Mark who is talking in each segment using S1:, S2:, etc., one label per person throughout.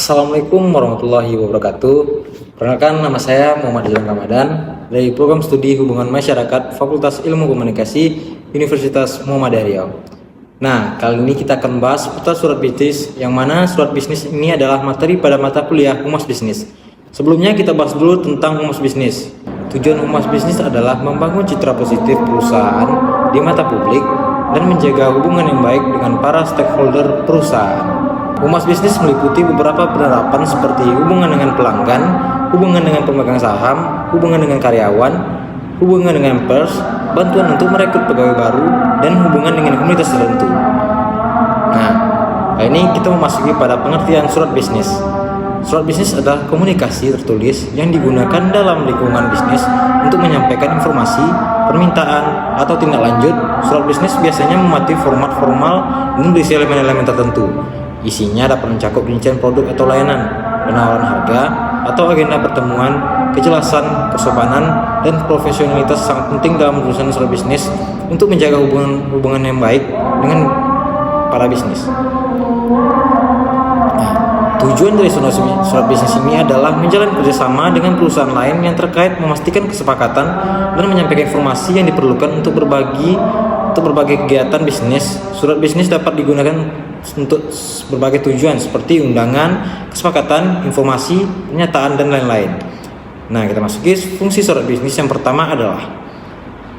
S1: Assalamualaikum warahmatullahi wabarakatuh. Perkenalkan, nama saya Muhammad Ilham Ramadan dari Program Studi Hubungan Masyarakat Fakultas Ilmu Komunikasi Universitas Muhammadiyah Riau. Nah, kali ini kita akan bahas seputar surat bisnis, yang mana surat bisnis ini adalah materi pada mata kuliah Humas Bisnis. Sebelumnya kita bahas dulu tentang Humas Bisnis. Tujuan Humas Bisnis adalah membangun citra positif perusahaan di mata publik dan menjaga hubungan yang baik dengan para stakeholder perusahaan. Humas Bisnis meliputi beberapa penerapan seperti hubungan dengan pelanggan, hubungan dengan pemegang saham, hubungan dengan karyawan, hubungan dengan pers, bantuan untuk merekrut pegawai baru, dan hubungan dengan komunitas tertentu. Nah, kali ini kita memasuki pada pengertian surat bisnis. Surat bisnis adalah komunikasi tertulis yang digunakan dalam lingkungan bisnis untuk menyampaikan informasi, permintaan, atau tindak lanjut. Surat bisnis biasanya memiliki format formal dan berisi elemen-elemen tertentu. Isinya dapat mencakup rincian produk atau layanan, penawaran harga, atau agenda pertemuan. Kejelasan, kesopanan, dan profesionalitas sangat penting dalam urusan surat bisnis untuk menjaga hubungan yang baik dengan para bisnis. Tujuan dari surat bisnis ini adalah menjalin kerjasama dengan perusahaan lain yang terkait, memastikan kesepakatan, dan menyampaikan informasi yang diperlukan untuk berbagai kegiatan bisnis. Surat bisnis dapat digunakan untuk berbagai tujuan seperti undangan, kesepakatan, informasi, pernyataan, dan lain-lain. Nah, kita masuki fungsi surat bisnis. Yang pertama adalah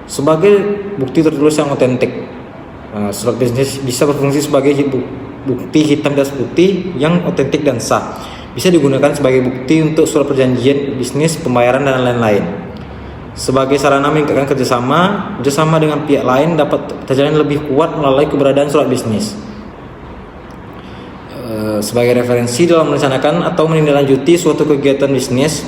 S1: sebagai bukti tertulis yang otentik. Surat bisnis bisa berfungsi sebagai bukti hitam di atas putih yang otentik dan sah. Bisa digunakan sebagai bukti untuk surat perjanjian bisnis, pembayaran, dan lain-lain. Sebagai sarana meningkatkan kerjasama dengan pihak lain dapat terjalin lebih kuat melalui keberadaan surat bisnis. Sebagai referensi dalam merencanakan atau menindaklanjuti suatu kegiatan bisnis,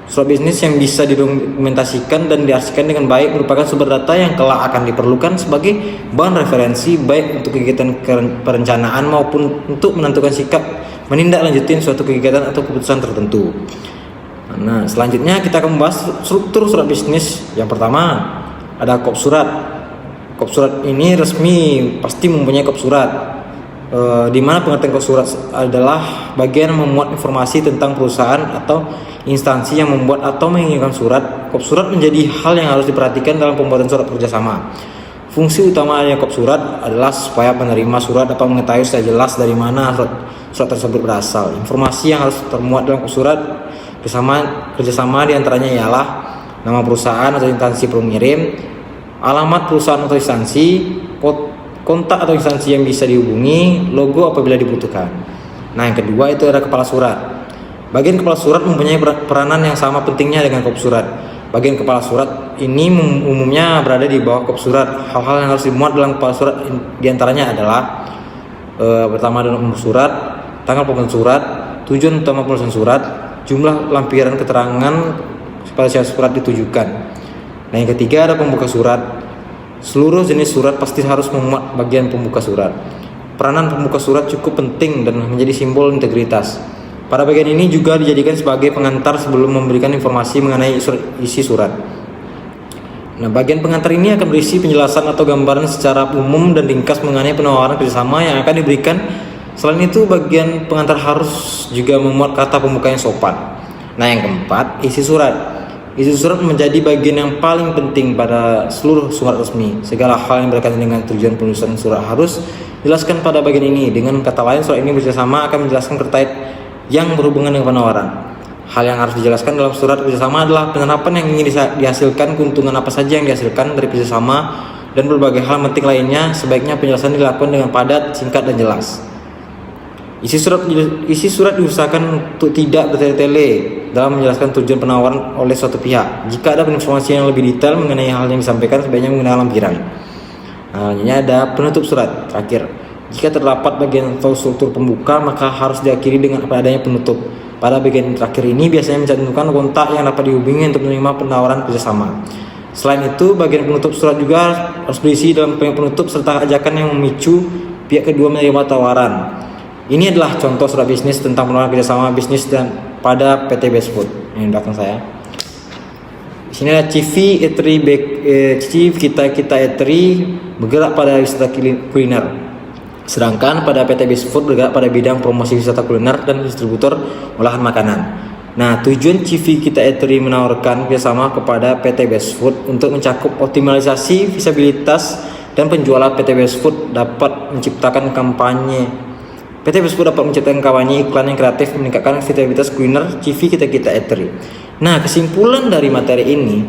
S1: surat bisnis yang bisa didokumentasikan dan diarsipkan dengan baik merupakan sumber data yang kelak akan diperlukan sebagai bahan referensi baik untuk kegiatan perencanaan maupun untuk menentukan sikap menindaklanjuti suatu kegiatan atau keputusan tertentu. Nah, selanjutnya kita akan membahas struktur surat bisnis. Yang pertama ada kop surat. Kop surat ini resmi pasti mempunyai kop surat. Di mana pengertian kop surat adalah bagian memuat informasi tentang perusahaan atau instansi yang membuat atau mengirimkan surat. Kop surat menjadi hal yang harus diperhatikan dalam pembuatan surat kerjasama. Fungsi utamanya kop surat adalah supaya penerima surat dapat mengetahui secara jelas dari mana surat tersebut berasal. Informasi yang harus termuat dalam kop surat kerjasama diantaranya ialah nama perusahaan atau instansi pengirim, alamat perusahaan atau instansi, kontak atau instansi yang bisa dihubungi, logo apabila dibutuhkan. Nah, yang kedua itu ada kepala surat. Bagian kepala surat mempunyai peranan yang sama pentingnya dengan kop surat. Bagian kepala surat ini umumnya berada di bawah kop surat. Hal-hal yang harus dimuat dalam kepala surat diantaranya adalah pertama adalah nomor surat, tanggal pembuatan surat, tujuan utama penulisan surat, jumlah lampiran keterangan pada surat ditujukan. Nah, yang ketiga ada pembuka surat. Seluruh jenis surat pasti harus memuat bagian pembuka surat. Peranan pembuka surat cukup penting dan menjadi simbol integritas. Pada bagian ini juga dijadikan sebagai pengantar sebelum memberikan informasi mengenai isi surat. Nah, bagian pengantar ini akan berisi penjelasan atau gambaran secara umum dan ringkas mengenai penawaran kerjasama yang akan diberikan. Selain itu, bagian pengantar harus juga memuat kata pembuka yang sopan. Nah, yang keempat, isi surat. Isi surat menjadi bagian yang paling penting pada seluruh surat resmi. Segala hal yang berkaitan dengan tujuan penulisan surat harus dijelaskan pada bagian ini. Dengan kata lain, surat ini bersama akan menjelaskan terkait yang berhubungan dengan penawaran. Hal yang harus dijelaskan dalam surat kerjasama adalah penerapan yang ingin dihasilkan, keuntungan apa saja yang dihasilkan dari kerjasama, dan berbagai hal penting lainnya. Sebaiknya penjelasan dilakukan dengan padat, singkat, dan jelas. Isi surat diusahakan untuk tidak bertele-tele dalam menjelaskan tujuan penawaran oleh suatu pihak. Jika ada informasi yang lebih detail mengenai hal yang disampaikan, sebaiknya menggunakan lampiran. Nah, ini ada penutup surat. Terakhir, jika terdapat bagian atau struktur pembuka, maka harus diakhiri dengan adanya penutup. Pada bagian terakhir ini biasanya mencantumkan kontak yang dapat dihubungi untuk menerima penawaran kerjasama. Selain itu, bagian penutup surat juga harus berisi dalam penutup serta ajakan yang memicu pihak kedua menerima tawaran. Ini adalah contoh surat bisnis tentang penawaran kerjasama bisnis dan pada PT Best Food. Ini belakang saya. Di sini ada Chief Kita Eatery bergerak pada wisata kuliner. Sedangkan pada PT Best Food bergerak pada bidang promosi wisata kuliner dan distributor olahan makanan. Nah, tujuan CV Kita Eatery menawarkan kerjasama kepada PT Best Food untuk mencakup optimalisasi visibilitas dan penjualan. PT Best Food dapat menciptakan kampanye iklan yang kreatif meningkatkan visibilitas kuliner CV Kita Eatery. Nah, kesimpulan dari materi ini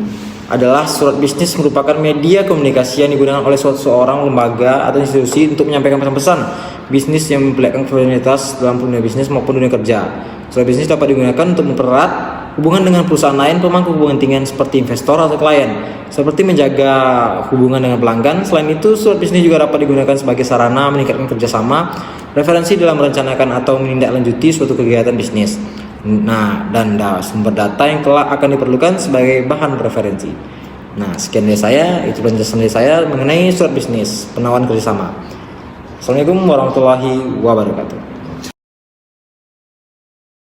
S1: adalah surat bisnis merupakan media komunikasi yang digunakan oleh seorang lembaga atau institusi untuk menyampaikan pesan-pesan bisnis yang memperlihatkan kualitas dalam dunia bisnis maupun dunia kerja. Surat bisnis dapat digunakan untuk mempererat hubungan dengan perusahaan lain pemangku hubungan tinggi seperti investor atau klien, seperti menjaga hubungan dengan pelanggan. Selain itu, surat bisnis juga dapat digunakan sebagai sarana meningkatkan kerjasama, referensi dalam merencanakan atau menindaklanjuti suatu kegiatan bisnis. Nah, dan sumber data yang kelak akan diperlukan sebagai bahan referensi. Nah, sekian dari saya, itu penjelasan dari saya mengenai surat bisnis penawaran kerjasama. Assalamualaikum warahmatullahi wabarakatuh.